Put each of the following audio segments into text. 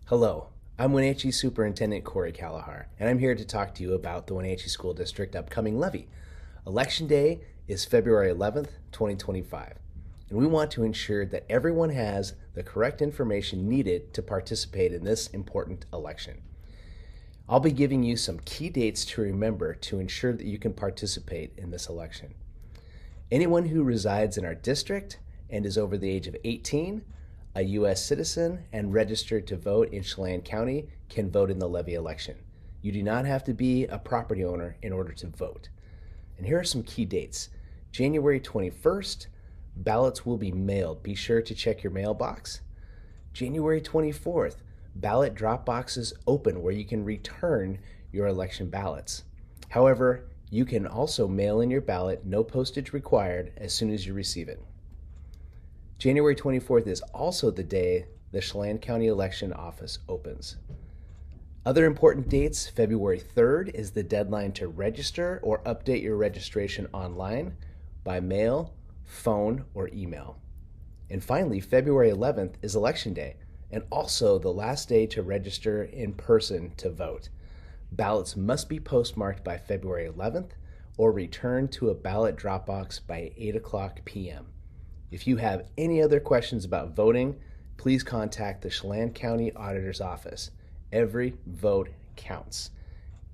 Hello, I'm Wenatchee Superintendent Kalahar, and I'm here to talk to you about the Wenatchee School District upcoming levy. Election Day is February 11th, 2025, and we want to ensure that everyone has the correct information needed to participate in this important election. I'll be giving you some key dates to remember to ensure that you can participate in this election. Anyone who resides in our district and is over the age of 18, a U.S. citizen, and registered to vote in Chelan County can vote in the levy election. You do not have to be a property owner in order to vote. And here are some key dates. January 21st, ballots will be mailed. Be sure to check your mailbox. January 24th, ballot drop boxes open where you can return your election ballots. However, you can also mail in your ballot, no postage required, as soon as you receive it. January 24th is also the day the Chelan County Election Office opens. Other important dates: February 3rd is the deadline to register or update your registration online, by mail, phone, or email. And finally, February 11th is Election Day, and also the last day to register in person to vote. Ballots must be postmarked by February 11th or returned to a ballot drop box by 8 p.m. If you have any other questions about voting, please contact the Chelan County Auditor's Office. Every vote counts.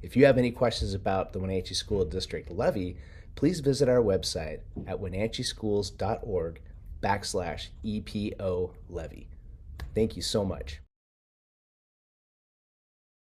If you have any questions about the Wenatchee School District levy, please visit our website at wenatcheeschools.org/EPO levy. Thank you so much.